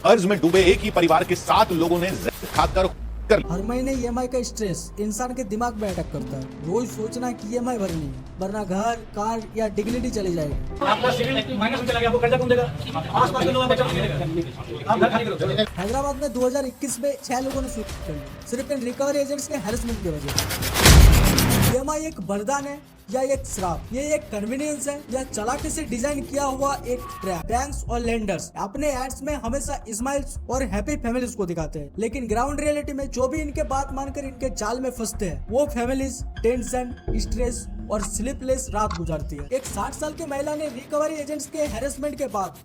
कर्ज में डूबे एक ही परिवार के 7 लोगों ने जहर खाकर हर महीने ईएमआई का स्ट्रेस इंसान के दिमाग में अटैक करता है। रोज सोचना कि ईएमआई भरनी है वरना घर, कार या डिग्निटी चली जाएगी। आपका सिविल माइनस में चला गया, आपको कर्जा कौन देगा? आस-पास के लोग बचा नहीं देगा। आप घर खाली करो। हैदराबाद में 2021 में 6 लोगों ने सुसाइड कर लिया सिर्फ इन रिकवरी एजेंट्स के हैरेसमेंट की वजह से। ईएमआई एक वरदान है या एक श्राप? ये एक कन्वीनियंस है या चालाकी से डिजाइन किया हुआ एक ट्रैप? बैंक्स और लेंडर्स अपने एड्स में हमेशा स्माइल्स और हैप्पी फैमिलीज को दिखाते हैं, लेकिन ग्राउंड रियलिटी में जो भी इनके बात मानकर इनके जाल में फंसते हैं वो फैमिलीज टेंशन, स्ट्रेस और स्लीपलेस रात गुजारती है। एक 60 साल की महिला ने रिकवरी एजेंट्स के हैरेसमेंट के बाद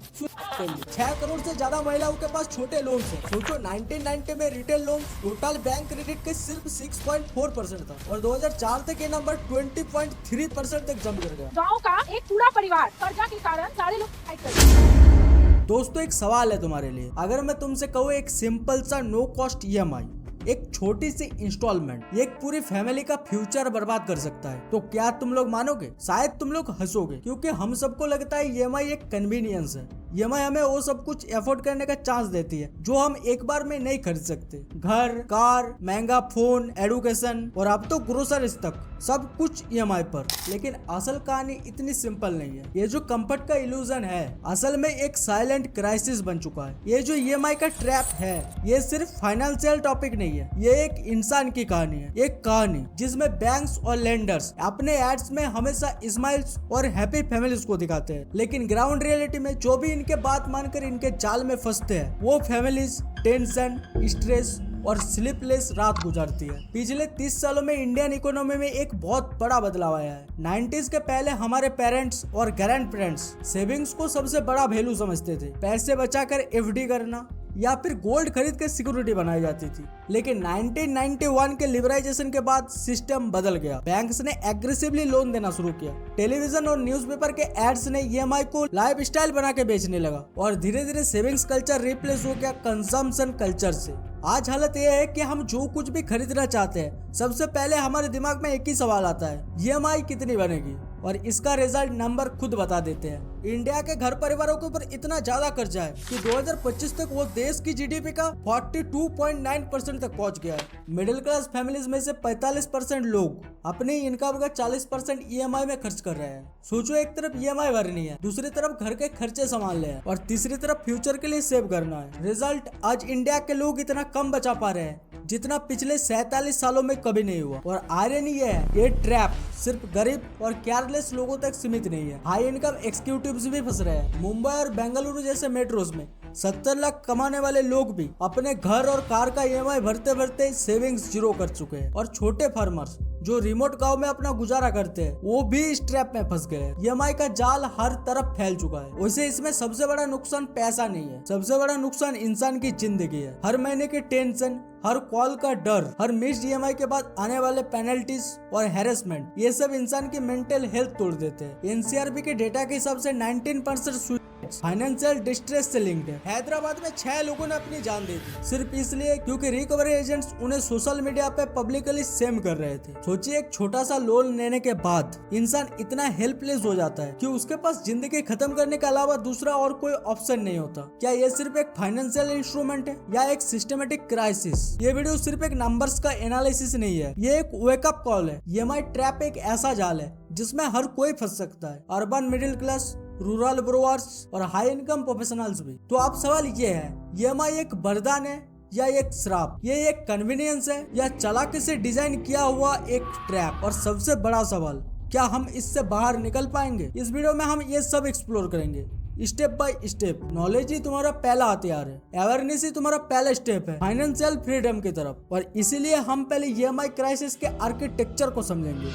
6 करोड़ से ज्यादा महिलाओं के पास छोटे लोन है। सोचो 1990 में retail loan total bank credit के सिर्फ 6.4% था और 2004 तक ये नंबर 20.3% तक जम गिर गया। गाँव का एक पूरा परिवार कर्जा के कारण सारे लोग सुसाइड कर रहे हैं। दोस्तों एक सवाल है तुम्हारे लिए, अगर मैं तुमसे कहूँ एक सिंपल सा नो कॉस्ट ईएमआई, एक छोटी सी इंस्टॉलमेंट एक पूरी फैमिली का फ्यूचर बर्बाद कर सकता है, तो क्या तुम लोग मानोगे? शायद तुम लोग हंसोगे, क्योंकि हम सबको लगता है ईएमआई एक कन्वीनियंस है। ईएमआई हमें वो सब कुछ अफोर्ड करने का चांस देती है जो हम एक बार में नहीं खरीद सकते। घर, कार, महंगा फोन, एडुकेशन और अब तो ग्रोसरीज तक सब कुछ ईएमआई पर। लेकिन असल कहानी इतनी सिंपल नहीं है। ये जो कंफर्ट का इल्यूजन है असल में एक साइलेंट क्राइसिस बन चुका है। ये जो ईएमआई का ट्रैप है ये सिर्फ फाइनेंशियल टॉपिक नहीं है, ये एक इंसान की कहानी है। एक कहानी जिसमें बैंक्स और लेंडर्स अपने एड्स में हमेशा स्माइल्स और हैप्पी फैमिलीज को दिखाते हैं, लेकिन ग्राउंड रियलिटी में जो भी इनके बात मानकर इनके जाल में फंसते हैं वो फैमिलीज टेंशन, स्ट्रेस और स्लीपलेस रात गुजारती है। पिछले 30 सालों में इंडियन इकोनॉमी में एक बहुत बड़ा बदलाव आया है। 90s के पहले हमारे पेरेंट्स और ग्रैंड पेरेंट्स सेविंग्स को सबसे बड़ा वैल्यू समझते थे। पैसे बचाकर एफडी करना या फिर गोल्ड खरीद के सिक्योरिटी बनाई जाती थी, लेकिन 1991 के लिबराइजेशन के बाद सिस्टम बदल गया। बैंक्स ने एग्रेसिवली लोन देना शुरू किया। टेलीविजन और न्यूज़पेपर के एड्स ने ईएमआई को लाइफस्टाइल बना के बेचने लगा और धीरे धीरे सेविंग्स कल्चर रिप्लेस हो गया कंजम्पशन कल्चर से। आज हालत यह है कि हम जो कुछ भी खरीदना चाहते हैं सबसे पहले हमारे दिमाग में एक ही सवाल आता है, ईएमआई कितनी बनेगी? और इसका रिजल्ट नंबर खुद बता देते हैं। इंडिया के घर परिवारों के ऊपर इतना ज्यादा कर्जा है कि 2025 तक वो देश की जीडीपी का 42.9% तक पहुंच गया है। मिडिल क्लास फैमिलीज में से 45% लोग अपनी इनकम का 40% ईएमआई में खर्च कर रहे हैं। सोचो, एक तरफ ईएमआई भरनी है, दूसरी तरफ घर के खर्चे संभालने हैं और तीसरी तरफ फ्यूचर के लिए सेव करना है। रिजल्ट, आज इंडिया के लोग इतना कम बचा पा रहे हैं जितना पिछले 47 सालों में कभी नहीं हुआ। और आयरनी ये है, ये ट्रैप सिर्फ गरीब और केयरलेस लोगों तक सीमित नहीं है, हाई इनकम एग्जीक्यूटिव्स भी फंस रहे हैं। मुंबई और बेंगलुरु जैसे मेट्रोज में 70 लाख कमाने वाले लोग भी अपने घर और कार का ईएमआई भरते भरते सेविंग्स जीरो कर चुके हैं। और छोटे फार्मर्स जो रिमोट गांव में अपना गुजारा करते हैं वो भी इस ट्रैप में फंस गए हैं। ईएमआई का जाल हर तरफ फैल चुका है। वैसे इसमें सबसे बड़ा नुकसान पैसा नहीं है, सबसे बड़ा नुकसान इंसान की जिंदगी है। हर महीने की टेंशन, हर कॉल का डर, हर मिस्ड ईएमआई के बाद आने वाले पेनल्टीज और हैरेसमेंट, ये सब इंसान की मेंटल हेल्थ तोड़ देते हैं। एनसीआरबी के डेटा के हिसाब से 19% फाइनेंशियल डिस्ट्रेस से लिंक्ड है। हैदराबाद में 6 लोगों ने अपनी जान दे दी सिर्फ इसलिए क्योंकि रिकवरी एजेंट्स उन्हें सोशल मीडिया पे पब्लिकली शेम कर रहे थे। सोचिए, एक छोटा सा लोन लेने के बाद इंसान इतना हेल्पलेस हो जाता है कि उसके पास जिंदगी खत्म करने के अलावा दूसरा और कोई ऑप्शन नहीं होता। क्या ये सिर्फ एक फाइनेंशियल इंस्ट्रूमेंट है या एक सिस्टमेटिक क्राइसिस? ये वीडियो सिर्फ एक नंबर्स का एनालिसिस नहीं है, ये एक वेकअप कॉल है। ईएमआई ट्रैप एक ऐसा जाल है जिसमें हर कोई फंस सकता है, अर्बन, मिडिल क्लास, रूरल ब्रोवर्स और हाई इनकम प्रोफेशनल्स भी। तो अब सवाल ये है, ईएमआई एक वरदान है या एक श्राप? ये एक कन्वीनियंस है या चालाकी से डिजाइन किया हुआ एक ट्रैप? और सबसे बड़ा सवाल, क्या हम इससे बाहर निकल पाएंगे? इस वीडियो में हम ये सब एक्सप्लोर करेंगे स्टेप बाय स्टेप। नॉलेज ही तुम्हारा पहला हथियार है, अवेयरनेस ही तुम्हारा पहला स्टेप है फाइनेंशियल फ्रीडम की तरफ। और इसीलिए हम पहले ईएमआई क्राइसिस के आर्किटेक्चर को समझेंगे।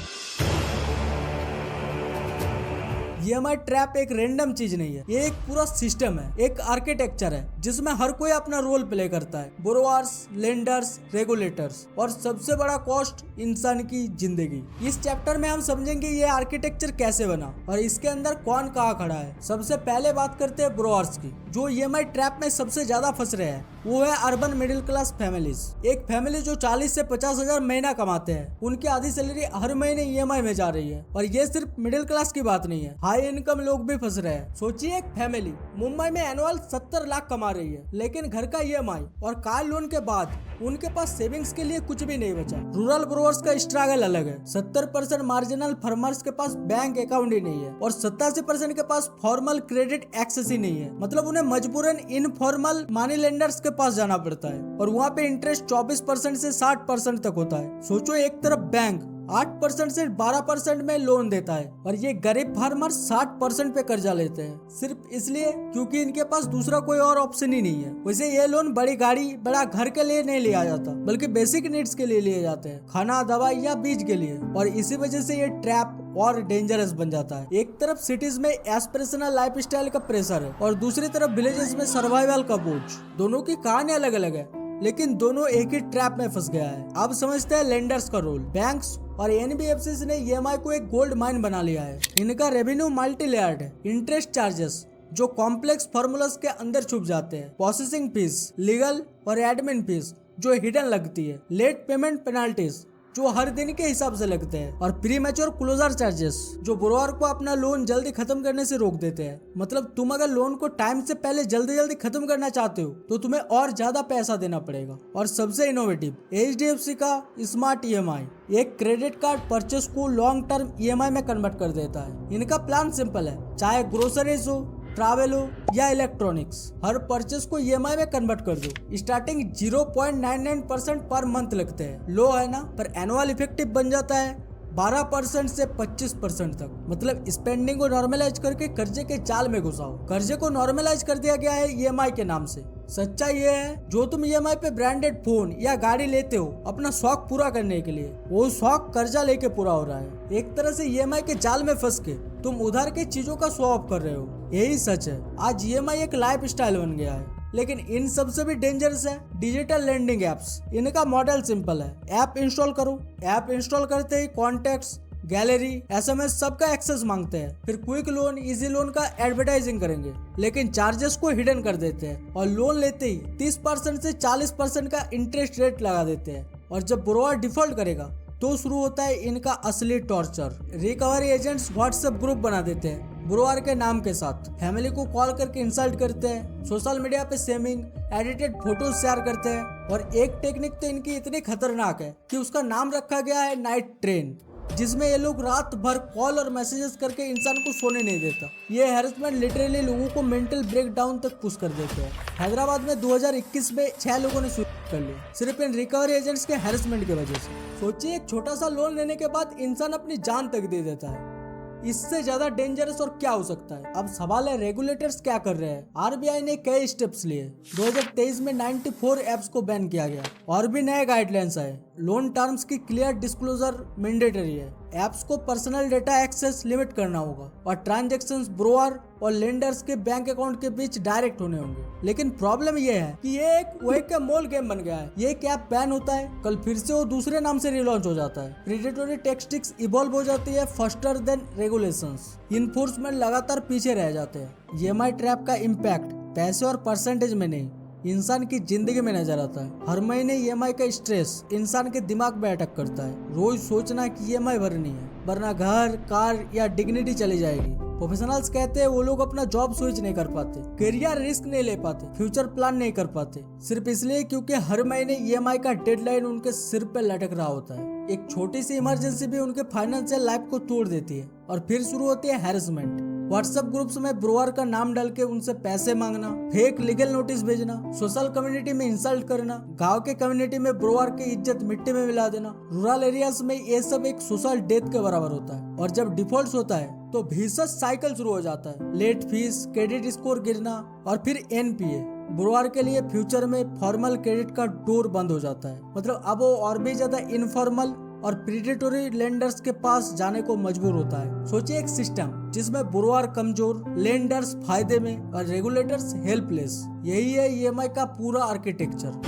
ईएमआई ट्रैप एक रैंडम चीज नहीं है, ये एक पूरा सिस्टम है, एक आर्किटेक्चर है जिसमें हर कोई अपना रोल प्ले करता है। बोरोवर्स, लेंडर्स, रेगुलेटर्स और सबसे बड़ा कॉस्ट इंसान की जिंदगी। इस चैप्टर में हम समझेंगे ये आर्किटेक्चर कैसे बना और इसके अंदर कौन कहाँ खड़ा है। सबसे पहले बात करते हैं बोरोवर्स की, जो ईएमआई ट्रैप में सबसे ज्यादा फंस रहे हैं। वो है अर्बन मिडिल क्लास फैमिलीज। एक फैमिली जो 40 से 50 हजार महीना कमाते हैं, उनकी आधी सैलरी हर महीने ईएमआई में जा रही है। और ये सिर्फ मिडिल क्लास की बात नहीं है, हाई इनकम लोग भी फंस रहे हैं। सोचिए एक फैमिली मुंबई में एनुअल 70 लाख कमा रही है, लेकिन घर का EMI और कार लोन के बाद उनके पास सेविंग्स के लिए कुछ भी नहीं बचा। रूरल ब्रोअर्स का स्ट्रगल अलग है। 70% मार्जिनल फार्मर्स के पास बैंक अकाउंट ही नहीं है और 87% के पास फॉर्मल क्रेडिट एक्सेस ही नहीं है। मतलब उन्हें मजबूरन इनफॉर्मल मनी लेंडर्स के पास जाना पड़ता है और वहाँ पे इंटरेस्ट 24% से 60% तक होता है। सोचो एक तरफ बैंक 8% से 12% में लोन देता है और ये गरीब फार्मर 60% पे कर्जा लेते हैं, सिर्फ इसलिए क्योंकि इनके पास दूसरा कोई और ऑप्शन ही नहीं है। वैसे ये लोन बड़ी गाड़ी बड़ा घर के लिए नहीं लिया जाता, बल्कि बेसिक नीड्स के लिए लिए जाते हैं, खाना दवाई या बीज के लिए। और इसी वजह से ये ट्रैप और डेंजरस बन जाता है। एक तरफ सिटीज में एस्पिरेशनल लाइफस्टाइल का प्रेशर है और दूसरी तरफ विलेजेस में सर्वाइवल का बोझ। दोनों की कहानी अलग अलग है, लेकिन दोनों एक ही ट्रैप में फंस गया है। अब समझते हैं लेंडर्स का रोल। बैंक्स और NBFCs ने EMI को एक गोल्ड माइन बना लिया है। इनका रेवेन्यू मल्टी लेयर्ड है। इंटरेस्ट चार्जेस जो कॉम्प्लेक्स फॉर्मूलास के अंदर छुप जाते हैं, प्रोसेसिंग फीस, लीगल और एडमिन फीस जो हिडन लगती है, लेट पेमेंट पेनाल्टीज जो हर दिन के हिसाब से लगते हैं, और प्री मैच्योर क्लोजर चार्जेस जो बोरोवर को अपना लोन जल्दी खत्म करने से रोक देते हैं। मतलब तुम अगर लोन को टाइम से पहले जल्दी खत्म करना चाहते हो तो तुम्हें और ज्यादा पैसा देना पड़ेगा। और सबसे इनोवेटिव HDFC का स्मार्ट EMI एक क्रेडिट कार्ड परचेस को लॉन्ग टर्म EMI में कन्वर्ट कर देता है। इनका प्लान सिंपल है, चाहे ग्रोसरीज हो, ट्रैवल हो या इलेक्ट्रॉनिक्स, हर परचेस को EMI में कन्वर्ट कर दो। स्टार्टिंग 0.99% पर मंथ लगते हैं, लो है ना, पर एनुअल इफेक्टिव बन जाता है 12% से 25% तक। मतलब स्पेंडिंग को नॉर्मलाइज करके कर्जे के जाल में घुसाओ। कर्जे को नॉर्मलाइज कर दिया गया है EMI के नाम से। सच्चाई ये है, जो तुम EMI पे ब्रांडेड फोन या गाड़ी लेते हो अपना शौक पूरा करने के लिए, वो शौक कर्जा लेके पूरा हो रहा है। एक तरह से EMI के जाल में फंस के तुम उधार के चीजों का शो ऑफ कर रहे हो। यही सच है, आज EMI एक लाइफ स्टाइल बन गया है। लेकिन इन सबसे भी डेंजरस है डिजिटल लेंडिंग एप्स। इनका मॉडल सिंपल है, ऐप इंस्टॉल करो, ऐप इंस्टॉल करते ही कॉन्टेक्ट्स, गैलरी, SMS सबका एक्सेस मांगते हैं, फिर क्विक लोन, इजी लोन का एडवर्टाइजिंग करेंगे, लेकिन चार्जेस को हिडन कर देते हैं और लोन लेते ही 30% से 40% का इंटरेस्ट रेट लगा देते हैं। और जब बोरोवर डिफॉल्ट करेगा तो शुरू होता है इनका असली torture. Recovery agents WhatsApp group बना देते हैं बोरोवर के नाम के साथ, फैमिली को कॉल करके इंसल्ट करते हैं, सोशल मीडिया पे सेमिंग, एडिटेड फोटोज शेयर करते हैं। और एक टेक्निक तो इनकी इतनी खतरनाक है कि उसका नाम रखा गया है नाइट ट्रेन, जिसमें ये लोग रात भर कॉल और मैसेजेस करके इंसान को सोने नहीं देता। ये हैरेसमेंट लिटरली लोगों को मेंटल ब्रेकडाउन तक पुश कर देते हैं। हैदराबाद में 2021 में 6 लोगों ने सुसाइड कर लिया, सिर्फ इन रिकवरी एजेंट्स के हैरेसमेंट की वजह से। सोचिए एक छोटा सा लोन लेने के बाद इंसान अपनी जान तक दे देता है, इससे ज्यादा डेंजरस और क्या हो सकता है। अब सवाल है रेगुलेटर्स क्या कर रहे हैं। RBI ने कई स्टेप्स लिए। 2023 में 94 एप्स को बैन किया गया और भी नए गाइडलाइंस आए। लोन टर्म्स की क्लियर डिस्क्लोजर मैंडेटरी है, एप्स को पर्सनल डेटा एक्सेस लिमिट करना होगा और ट्रांजैक्शंस ब्रोअर और लेंडर्स के बैंक अकाउंट के बीच डायरेक्ट होने होंगे। लेकिन प्रॉब्लम ये है कि ये एक वेक मोल गेम बन गया है। ये ऐप बैन होता है, कल फिर से वो दूसरे नाम से रिलॉन्च हो जाता है। प्रेडेटरी टैक्टिक्स इवॉल्व हो जाती है फास्टर देन रेगुलेशंस। इन्फोर्समेंट लगातार पीछे रह जाते हैं। EMI ट्रैप का इम्पैक्ट पैसे और परसेंटेज में नहीं, इंसान की जिंदगी में नजर आता है। हर महीने EMI का स्ट्रेस इंसान के दिमाग में अटैक करता है। रोज सोचना कि EMI भरनी है, वरना घर, कार या डिग्निटी चली जाएगी। प्रोफेशनल्स कहते हैं वो लोग अपना जॉब स्विच नहीं कर पाते, करियर रिस्क नहीं ले पाते, फ्यूचर प्लान नहीं कर पाते, सिर्फ इसलिए क्योंकि हर महीने EMI का डेडलाइन उनके सिर पे लटक रहा होता है। एक छोटी सी इमरजेंसी भी उनके फाइनेंशियल लाइफ को तोड़ देती है। और फिर शुरू होती है हैरेसमेंट। व्हाट्सएप ग्रुप्स में ब्रोअर का नाम डाल के उनसे पैसे मांगना, फेक लीगल नोटिस भेजना, सोशल कम्युनिटी में इंसल्ट करना, गांव के कम्युनिटी में ब्रोअर की इज्जत मिट्टी में मिला देना। रूरल एरियाज में ये सब एक सोशल डेथ के बराबर होता है। और जब डिफॉल्ट होता है तो भीषण साइकिल शुरू हो जाता है। लेट फीस, क्रेडिट स्कोर गिरना और फिर NPA। ब्रोअर के लिए फ्यूचर में फॉर्मल क्रेडिट का डोर बंद हो जाता है। मतलब अब वो और भी ज्यादा इनफॉर्मल और प्रीडेटरी लेंडर्स के पास जाने को मजबूर होता है। सोचिए एक सिस्टम जिसमें ब्रोअर कमजोर, लेंडर्स फायदे में और रेगुलेटर्स हेल्पलेस। यही है EMI का पूरा आर्किटेक्चर।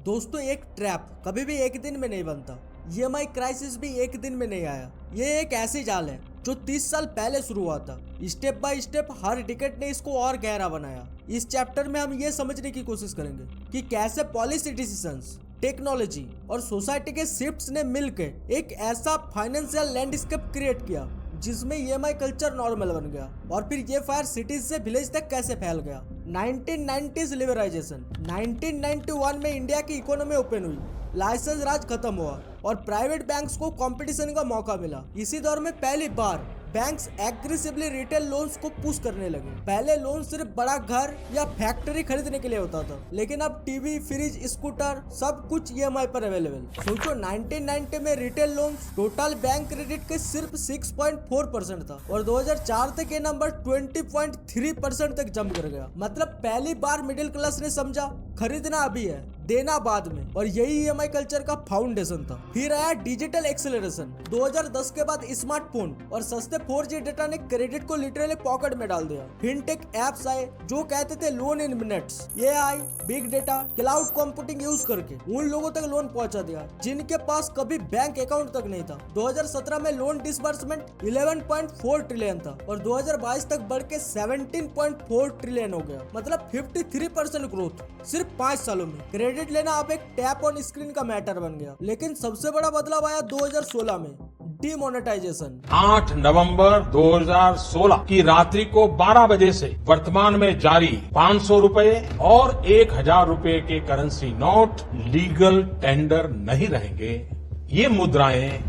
दोस्तों एक ट्रैप कभी भी एक दिन में नहीं बनता। EMI क्राइसिस भी एक दिन में नहीं आया। ये एक ऐसी जाल है जो 30 साल पहले शुरू हुआ था। Step by step her decade ने इसको और गहरा बनाया। इस चैप्टर में हम ये समझने की कोशिश करेंगे कि कैसे पॉलिसी डिसीजंस, टेक्नोलॉजी और सोसाइटी के शिफ्ट्स ने मिलकर एक ऐसा फाइनेंशियल लैंडस्केप क्रिएट किया जिसमें ईएमआई कल्चर नॉर्मल बन गया। और फिर ये फायर सिटीज से विलेज तक कैसे फैल गया। 1990s liberalisation. 1991 में इंडिया की इकोनॉमी ओपन हुई, लाइसेंस राज खत्म हुआ और प्राइवेट बैंक्स को कंपटीशन का मौका मिला। इसी दौर में पहली बार बैंक्स एग्रेसिवली रिटेल लोन्स को पुश करने लगे। पहले लोन सिर्फ बड़ा घर या फैक्ट्री खरीदने के लिए होता था, लेकिन अब टीवी, फ्रिज, स्कूटर सब कुछ ईएमआई पर अवेलेबल। सोचो 1990 में retail loans total bank credit के सिर्फ 6.4% था और 2004 तक ये नंबर 20.3% तक जंप कर गया। मतलब पहली बार मिडिल क्लास ने समझा खरीदना अभी है, देना बाद में। और यही ईएमआई कल्चर का फाउंडेशन था। फिर आया डिजिटल एक्सेलरेशन। 2010 के बाद स्मार्टफोन और सस्ते 4G डेटा ने क्रेडिट को लिटरली पॉकेट में डाल दिया। फिनटेक एप्स आए जो कहते थे loan in minutes. AI, big data, cloud computing use करके उन लोगों तक लोन पहुंचा दिया जिनके पास कभी बैंक अकाउंट तक नहीं था। 2017 में लोन डिसबर्समेंट 11.4 ट्रिलियन था और 2022 तक बढ़ के 17.4 ट्रिलियन हो गया। मतलब 53% ग्रोथ सिर्फ 5 सालों में। क्रेडिट लेना अब एक टैप ऑन स्क्रीन का मैटर बन गया। लेकिन सबसे बड़ा बदलाव आया 2016 में, डीमोनेटाइजेशन। 8 नवंबर 2016 की रात्रि को 12 बजे से वर्तमान में जारी 500 रुपए और 1000 रुपए के करेंसी नोट लीगल टेंडर नहीं रहेंगे। ये मुद्राएं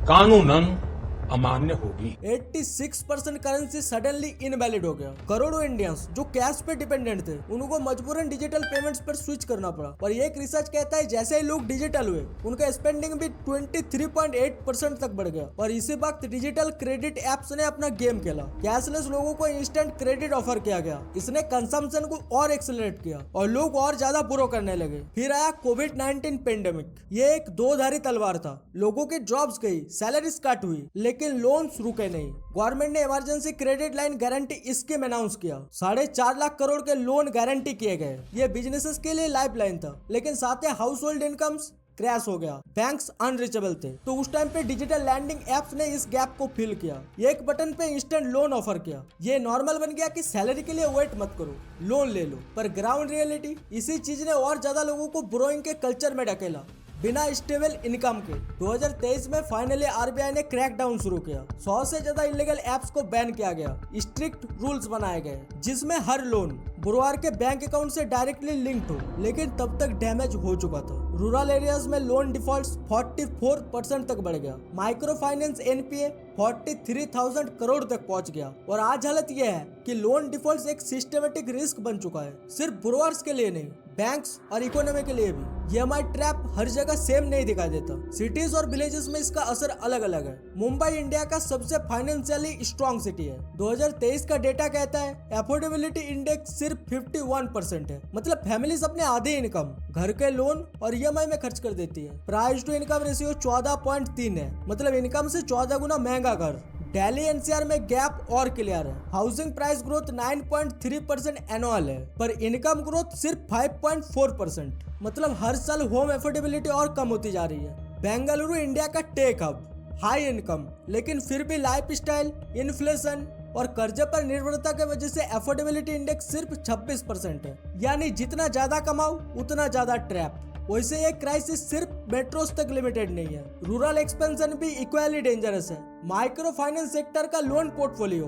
कानूनन अमान्य होगी। 86% करेंसी सडनली इनवैलिड हो गया। करोड़ों इंडियंस जो कैश पे डिपेंडेंट थे उनको मजबूरन डिजिटल पेमेंट्स पर स्विच करना पड़ा। और एक रिसर्च कहता है जैसे ही लोग डिजिटल हुए उनका स्पेंडिंग भी 23.8% तक बढ़ गया। और इसी वक्त डिजिटल क्रेडिट एप्स ने अपना गेम खेला। कैशलेस लोगों को इंस्टेंट क्रेडिट ऑफर किया गया। इसने कंजम्पशन को और एक्सेलरेट किया और लोग और ज्यादा बुरो करने लगे। फिर आया कोविड-19 पेंडेमिक। ये एक दो-धारी तलवार था। लोगों की जॉब्स गई, सैलरीज कट हुई, लेकिन लोन्स रुके नहीं। गवर्नमेंट ने emergency credit line guarantee scheme announce किया। 4.5 लाख करोड़ के लोन गारंटी किए गए। ये बिजनेसेस के लिए लाइफलाइन था, लेकिन साथ ही हाउस होल्ड इनकम्स क्रैश हो गया। बैंक्स अनरीचेबल थे। तो उस टाइम पे डिजिटल लैंडिंग एप्स ने इस गैप को फिल किया। एक बटन पे इंस्टेंट लोन ऑफर किया। ये नॉर्मल बन गया कि सैलरी के लिए वेट मत करो, लोन ले लो। पर ग्राउंड रियलिटी इसी चीज ने और ज्यादा लोगों को बोरोइंग के कल्चर में ढकेला बिना स्टेबल इनकम के। 2023 में फाइनली आरबीआई ने क्रैकडाउन शुरू किया। 100 से ज्यादा इलीगल एप्स को बैन किया गया। स्ट्रिक्ट रूल्स बनाए गए जिसमें हर लोन बुरोअर के बैंक अकाउंट से डायरेक्टली लिंक्ड हो। लेकिन तब तक डैमेज हो चुका था। रूरल एरियाज में लोन डिफॉल्ट्स 44% तक बढ़ गया। माइक्रो फाइनेंस एनपीए 43,000 करोड़ तक पहुंच गया। और आज हालत यह है कि लोन डिफॉल्ट्स एक सिस्टमेटिक रिस्क बन चुका है, सिर्फ बुरोअर्स के लिए नहीं, बैंक्स और इकोनॉमी के लिए भी। ईएमआई ट्रैप हर जगह सेम नहीं दिखाई देता। सिटीज और विलेजेस में इसका असर अलग अलग है। मुंबई इंडिया का सबसे फाइनेंशियली स्ट्रॉन्ग सिटी है। 2023 का डेटा कहता है अफोर्डेबिलिटी इंडेक्स सिर्फ 51% है। मतलब फैमिलीज अपने आधे इनकम घर के लोन और ईएमआई में खर्च कर देती है। प्राइस टू इनकम रेशियो 14.3 है। मतलब इनकम से 14 गुना महंगा घर। दिल्ली एनसीआर में गैप और क्लियर है। हाउसिंग प्राइस ग्रोथ 9.3% एनुअल है, पर इनकम ग्रोथ सिर्फ 5.4%। मतलब हर साल होम एफोर्डेबिलिटी और कम होती जा रही है। बेंगलुरु इंडिया का टेक हब, हाई इनकम, लेकिन फिर भी लाइफ स्टाइल, इन्फ्लेशन और कर्जे पर निर्भरता की वजह से एफोर्डेबिलिटी इंडेक्स सिर्फ 26% है। यानी जितना ज्यादा कमाओ उतना ज्यादा ट्रैप। वैसे ये क्राइसिस सिर्फ मेट्रोस तक लिमिटेड नहीं है। रूरल एक्सपेंशन भी इक्वली डेंजरस है। माइक्रो फाइनेंस सेक्टर का लोन पोर्टफोलियो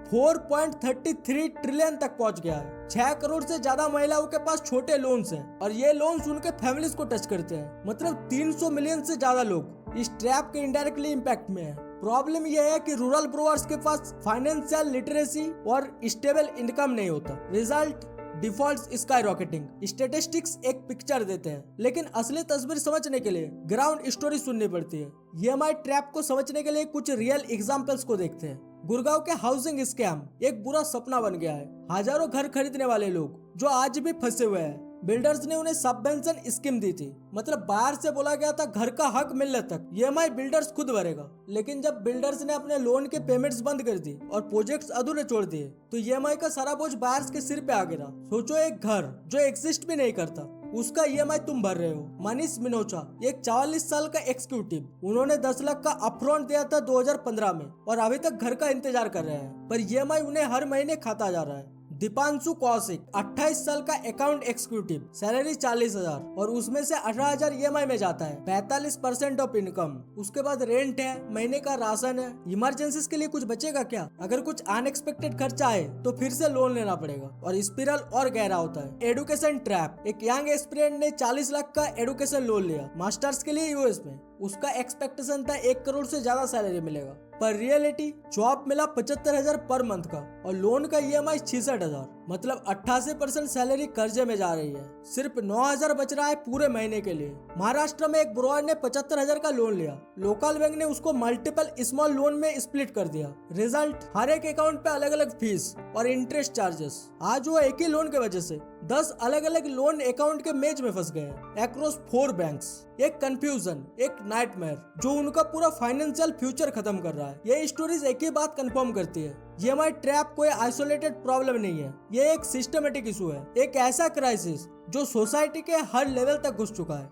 4.33 ट्रिलियन तक पहुंच गया है। 6 करोड़ से ज्यादा महिलाओं के पास छोटे लोन्स हैं और ये लोन्स उनके फैमिलीज को टच करते हैं। मतलब 300 मिलियन से ज्यादा लोग इस ट्रैप के इनडायरेक्टली इम्पैक्ट में है। प्रॉब्लम यह है कि रूरल ब्रोअर्स के पास फाइनेंशियल लिटरेसी और स्टेबल इनकम नहीं होता। Result default sky rocketing. Statistics एक पिक्चर देते हैं, लेकिन असली तस्वीर समझने के लिए ग्राउंड स्टोरी सुननी पड़ती है। ईएमआई ट्रैप को समझने के लिए कुछ रियल एग्जांपल्स को देखते हैं। गुड़गांव के हाउसिंग स्कैम एक बुरा सपना बन गया है। हजारों घर खरीदने वाले लोग जो आज भी फंसे हुए हैं। बिल्डर्स ने उन्हें सबवेंशन स्कीम दी थी। मतलब बाहर से बोला गया था घर का हक मिलने तक ईएमआई बिल्डर्स खुद भरेगा। लेकिन जब बिल्डर्स ने अपने लोन के पेमेंट्स बंद कर दी और प्रोजेक्ट्स अधूरे छोड़ दिए तो ईएमआई का सारा बोझ बायर्स के सिर पे आ गिरा। सोचो एक घर जो एग्जिस्ट भी नहीं करता उसका ईएमआई तुम भर रहे हो। मनीष मिनोचा एक 44 साल का एग्जीक्यूटिव, उन्होंने 10 लाख का अपफ्रंट दिया था 2015 में और अभी तक घर का इंतजार कर रहे हैं, पर ईएमआई उन्हें हर महीने खाता जा रहा है। दीपांशु कौशिक 28 साल का अकाउंट एग्जीक्यूटिव, सैलरी 40,000 और उसमें से 18,000 EMI में जाता है, 45% ऑफ इनकम। उसके बाद रेंट है, महीने का राशन है, इमरजेंसीज के लिए कुछ बचेगा क्या? अगर कुछ अनएक्सपेक्टेड खर्चा आए तो फिर से लोन लेना पड़ेगा और स्पिरल और गहरा होता है। एडुकेशन ट्रैप, एक यंग एस्पिरेंट ने 40 लाख का एडुकेशन लोन लिया मास्टर्स के लिए यूएस में। उसका एक्सपेक्टेशन था 1 करोड़ से ज्यादा सैलरी मिलेगा, पर रियलिटी जॉब मिला 75,000 पर मंथ का और लोन का EMI 66,000, मतलब 88% सैलरी कर्जे में जा रही है। सिर्फ 9,000 बच रहा है पूरे महीने के लिए। महाराष्ट्र में एक ब्रोअर ने 75,000 का लोन लिया, लोकल बैंक ने उसको मल्टीपल स्मॉल लोन में स्प्लिट कर दिया। रिजल्ट, हर एक अकाउंट पे अलग अलग फीस और इंटरेस्ट चार्जेस। आज वो एक ही लोन के वजह से 10 अलग अलग लोन अकाउंट के मेज में फंस गए अक्रॉस 4 बैंक्स। एक कंफ्यूजन, एक नाइटमेयर जो उनका पूरा फाइनेंशियल फ्यूचर खत्म कर रहा है। ये स्टोरीज एक ही बात कंफर्म करती है, EMI ट्रैप कोई आइसोलेटेड प्रॉब्लम नहीं है, ये एक सिस्टमेटिक इशू है, एक ऐसा क्राइसिस जो सोसाइटी के हर लेवल तक घुस चुका है।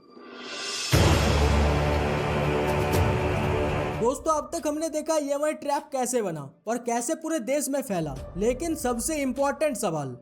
दोस्तों, अब तक हमने देखा EMI ट्रैप कैसे बना और कैसे पूरे देश में फैला, लेकिन सबसे इम्पोर्टेंट सवाल,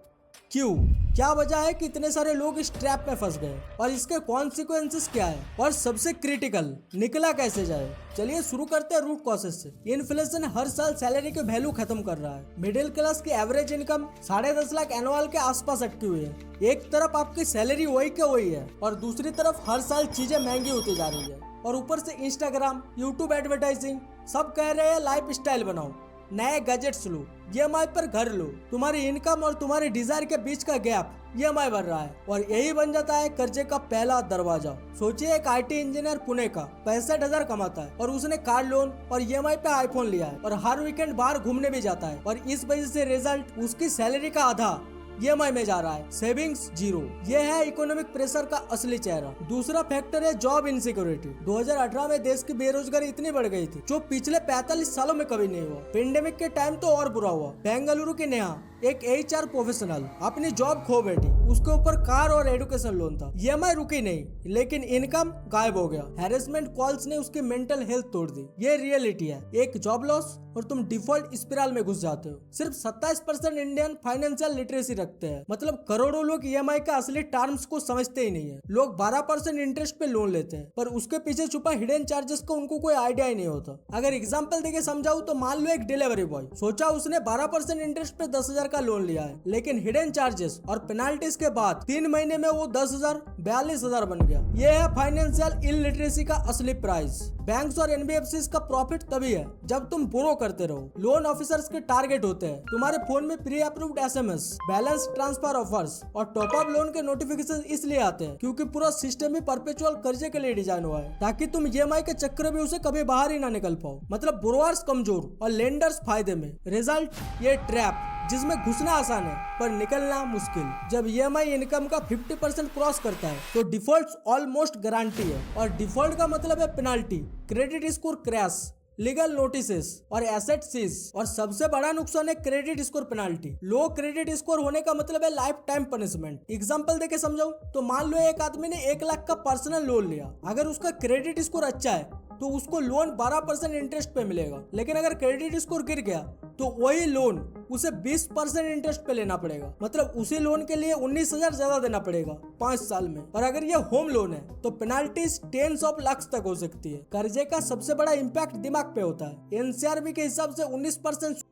क्यों? क्या वजह है कि इतने सारे लोग इस ट्रैप में फंस गए और इसके कॉन्सिक्वेंसेस क्या है, और सबसे क्रिटिकल, निकला कैसे जाए? चलिए शुरू करते हैं रूट कॉजेस से। इन्फ्लेशन हर साल सैलरी के वैल्यू खत्म कर रहा है। मिडिल क्लास की एवरेज इनकम 10.5 लाख एनुअल के आसपास अटकी हुई है। एक तरफ आपकी सैलरी वही के वही है और दूसरी तरफ हर साल चीजें महंगी होती जा रही है, और ऊपर से इंस्टाग्राम, यूट्यूब एडवर्टाइजिंग सब कह रहे हैं लाइफ स्टाइल बनाओ, नए गैजेट्स लो, EMI पर घर लो। तुम्हारी इनकम और तुम्हारे डिजायर के बीच का गैप EMI बढ़ रहा है और यही बन जाता है कर्जे का पहला दरवाजा। सोचिए, एक IT इंजीनियर पुणे का 65,000 कमाता है और उसने कार लोन और EMI पे आईफोन लिया है और हर वीकेंड बाहर घूमने भी जाता है, और इस वजह से रिजल्ट, उसकी सैलरी का आधा EMI में जा रहा है, सेविंग्स 0। ये है इकोनॉमिक प्रेशर का असली चेहरा। दूसरा फैक्टर है जॉब इनसिक्योरिटी। 2018 में देश की बेरोजगारी इतनी बढ़ गई थी जो पिछले 45 सालों में कभी नहीं हुआ। पेंडेमिक के टाइम तो और बुरा हुआ। बेंगलुरु की नेहा, एक HR प्रोफेशनल, अपनी जॉब खो बैठी। उसके ऊपर कार और एडुकेशन लोन था। EMI रुकी नहीं, लेकिन इनकम गायब हो गया। हैरेसमेंट कॉल्स ने उसकी मेंटल हेल्थ तोड़ दी। ये रियलिटी है, एक जॉब लॉस और तुम डिफॉल्ट स्पिरल में घुस जाते हो। सिर्फ 27% इंडियन फाइनेंशियल लिटरेसी रखते हैं, मतलब करोड़ों लोग EMI का असली टर्म्स को समझते ही नहीं है। लोग 12% इंटरेस्ट पे लोन लेते हैं, पर उसके पीछे छुपा हिडन चार्जेस का उनको कोई आइडिया ही नहीं होता। अगर एग्जाम्पल देके समझाऊं तो मान लो एक डिलीवरी बॉय, सोचा उसने 12% इंटरेस्ट पे 10,000 का लोन लिया है, लेकिन हिडन चार्जेस और पेनाल्टीज के बाद 3 महीने में वो 10,000 42,000 बन गया। ये है फाइनेंशियल इलिटरेसी का असली प्राइस। बैंक्स और NBFCs का प्रॉफिट तभी है जब तुम बोरो करते रहो। लोन ऑफिसर्स के टारगेट होते हैं तुम्हारे फोन में pre approved SMS, balance transfer offers और टॉप अप लोन के नोटिफिकेशन इसलिए आते हैं क्योंकि पूरा सिस्टम ही परपेचुअल कर्जे के लिए डिजाइन हुआ है, ताकि तुम EMI के चक्कर में उसे कभी बाहर ही ना निकल पाओ। मतलब बोरोअर्स कमजोर और लेंडर्स फायदे में। रिजल्ट, ये ट्रैप जिसमें घुसना आसान है पर निकलना मुश्किल। जब EMI इनकम का 50% क्रॉस करता है तो डिफॉल्ट ऑलमोस्ट गारंटी है, और डिफॉल्ट का मतलब है penalty, credit score crash, legal notices और एसेट सीज, और सबसे बड़ा नुकसान है क्रेडिट स्कोर पेनाल्टी। लो क्रेडिट स्कोर होने का मतलब है लाइफ टाइम पनिशमेंट। एग्जांपल देके समझाऊं तो मान लो एक आदमी ने 1 लाख का पर्सनल लोन लिया। अगर उसका क्रेडिट स्कोर अच्छा है तो उसको लोन 12% इंटरेस्ट पे मिलेगा, लेकिन अगर क्रेडिट स्कोर गिर गया तो वही लोन उसे 20% इंटरेस्ट पे लेना पड़ेगा। मतलब उसी लोन के लिए 19,000 ज्यादा देना पड़ेगा 5 साल में। और अगर ये होम लोन है तो पेनाल्टीज टेंस ऑफ लाख्स तक हो सकती है। कर्जे का सबसे बड़ा इम्पैक्ट दिमाग पे होता है। NCRB के हिसाब से 19%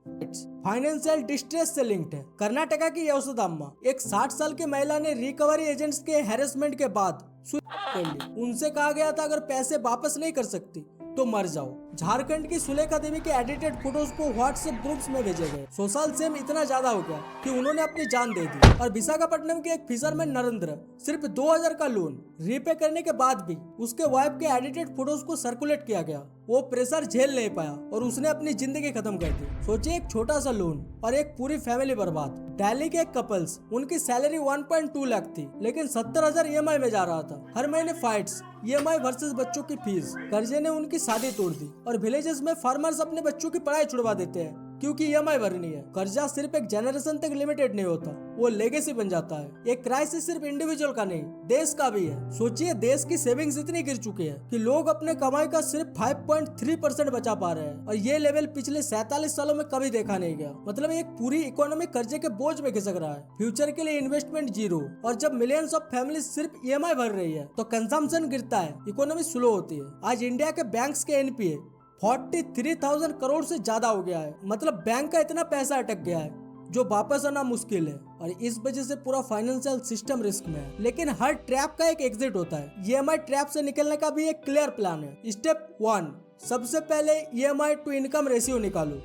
फाइनेंशियल डिस्ट्रेस से लिंक्ड है। कर्नाटका की यशोदाम्मा, एक 60 साल की महिला ने रिकवरी एजेंट्स के हैरेसमेंट के बाद सुसाइड कर ली। उनसे कहा गया था अगर पैसे वापस नहीं कर सकती तो मर जाओ। झारखंड की सुलेखा देवी के एडिटेड फोटोज को व्हाट्सएप ग्रुप्स में भेजे गए। सोशल सेम इतना ज्यादा हो गया कि उन्होंने अपनी जान दे दी। और विशाखापट्टनम के एक फिशरमैन नरेंद्र, सिर्फ 2,000 का लोन रीपे करने के बाद भी उसके वाइफ के एडिटेड फोटोज को सर्कुलेट किया गया। वो प्रेशर झेल नहीं पाया और उसने अपनी जिंदगी खत्म कर दी। सोचिए, एक छोटा सा लोन और एक पूरी फैमिली बर्बाद। दिल्ली के एक कपल्स, उनकी सैलरी 1.2 लाख थी, लेकिन 70,000 EMI में जा रहा था। हर महीने फाइट्स, EMI वर्सेस बच्चों की फीस, कर्जे ने उनकी शादी तोड़ दी। और विलेजेस में फार्मर्स अपने बच्चों की पढ़ाई छुड़वा देते हैं क्योंकि ईएमआई भरनी है। कर्जा सिर्फ एक जनरेशन तक लिमिटेड नहीं होता, वो लेगेसी बन जाता है। एक क्राइसिस सिर्फ इंडिविजुअल का नहीं, देश का भी है। सोचिए, देश की सेविंग्स इतनी गिर चुकी है कि लोग अपने कमाई का सिर्फ 5.3% बचा पा रहे हैं, और ये लेवल पिछले 47 सालों में कभी देखा नहीं गया। मतलब एक पूरी इकोनॉमी कर्जे के बोझ में खिसक रहा है, फ्यूचर के लिए इन्वेस्टमेंट जीरो। और जब मिलियंस ऑफ फैमिली सिर्फ ईएमआई भर रही है तो कंजम्पशन गिरता है, इकोनॉमी स्लो होती है। आज इंडिया के बैंक्स के एनपीए 43,000 करोड़ से ज्यादा हो गया है। मतलब बैंक का इतना पैसा अटक गया है जो वापस आना मुश्किल है, और इस वजह से पूरा फाइनेंशियल सिस्टम रिस्क में है। लेकिन हर ट्रैप का एक एग्जिट होता है। ईएमआई ट्रैप से निकलने का भी एक क्लियर प्लान है। स्टेप 1, सबसे पहले ईएमआई टू इनकम रेशियो निकालो।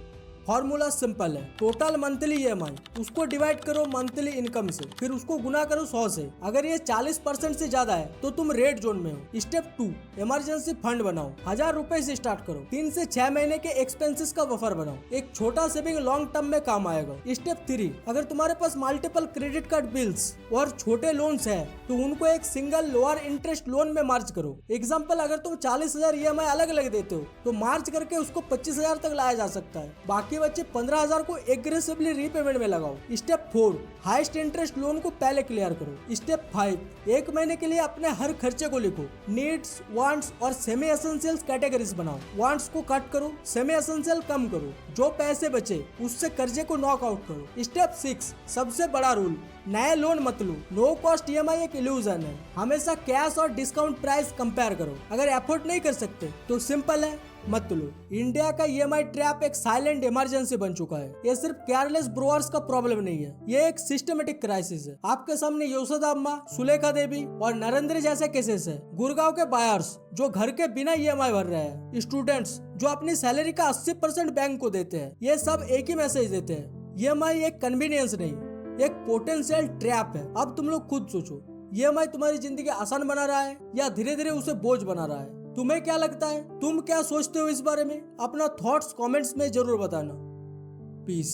फॉर्मूला सिंपल है, टोटल मंथली ईएमआई उसको डिवाइड करो मंथली इनकम से, फिर उसको गुना करो 100 से। अगर ये 40% से ज्यादा है तो तुम रेड जोन में हो। स्टेप 2, इमरजेंसी फंड बनाओ। 1000 रुपए से स्टार्ट करो। 3 से 6 महीने के एक्सपेंसेस का बफर बनाओ। एक छोटा सेविंग लॉन्ग टर्म में काम आएगा। स्टेप 3, अगर तुम्हारे पास मल्टीपल क्रेडिट कार्ड बिल्स और छोटे लोन्स है तो उनको एक सिंगल लोअर इंटरेस्ट लोन में मार्च करो। एग्जाम्पल, अगर तुम 40,000 ईएमआई अलग अलग देते हो तो मार्च करके उसको 25,000 तक लाया जा सकता है। बाकी बच्चे 15,000 को एग्रेसिवली रीपेमेंट में लगाओ। स्टेप 4, हाईएस्ट इंटरेस्ट लोन को पहले क्लियर करो। स्टेप 5, 1 महीने के लिए अपने हर खर्चे को लिखो। नीड्स, वांट्स और सेमी एसेंशियल्स कैटेगरीज बनाओ। वांट्स को कट करो, सेमी एसेंशियल कम करो। जो पैसे बचे उससे कर्जे को नॉक आउट करो। स्टेप 6, सबसे बड़ा रूल, नए लोन मत लो। नो कॉस्ट ईएमआई एक इल्यूजन है। हमेशा कैश और डिस्काउंट प्राइस कंपेयर करो। अगर एफोर्ड नहीं कर सकते तो सिंपल है, मत लो। इंडिया का ईएमआई ट्रैप एक साइलेंट इमरजेंसी बन चुका है। ये सिर्फ केयरलेस ब्रोअर्स का प्रॉब्लम नहीं है, ये एक सिस्टमेटिक क्राइसिस है। आपके सामने यशोदा अम्मा, सुलेखा देवी और नरेंद्र जैसे केसेस है। गुड़गांव के बायर्स जो घर के बिना ईएमआई भर रहे हैं, स्टूडेंट्स जो अपनी सैलरी का 80% बैंक को देते हैं। ये सब एक ही मैसेज देते हैं, ईएमआई एक कन्वीनियंस नहीं, एक पोटेंशियल ट्रैप है। अब तुम लोग खुद सोचो, ईएमआई तुम्हारी जिंदगी आसान बना रहा है या धीरे धीरे उसे बोझ बना रहा है? तुम्हें क्या लगता है? तुम क्या सोचते हो इस बारे में? अपना थॉट्स कमेंट्स में जरूर बताना। पीस।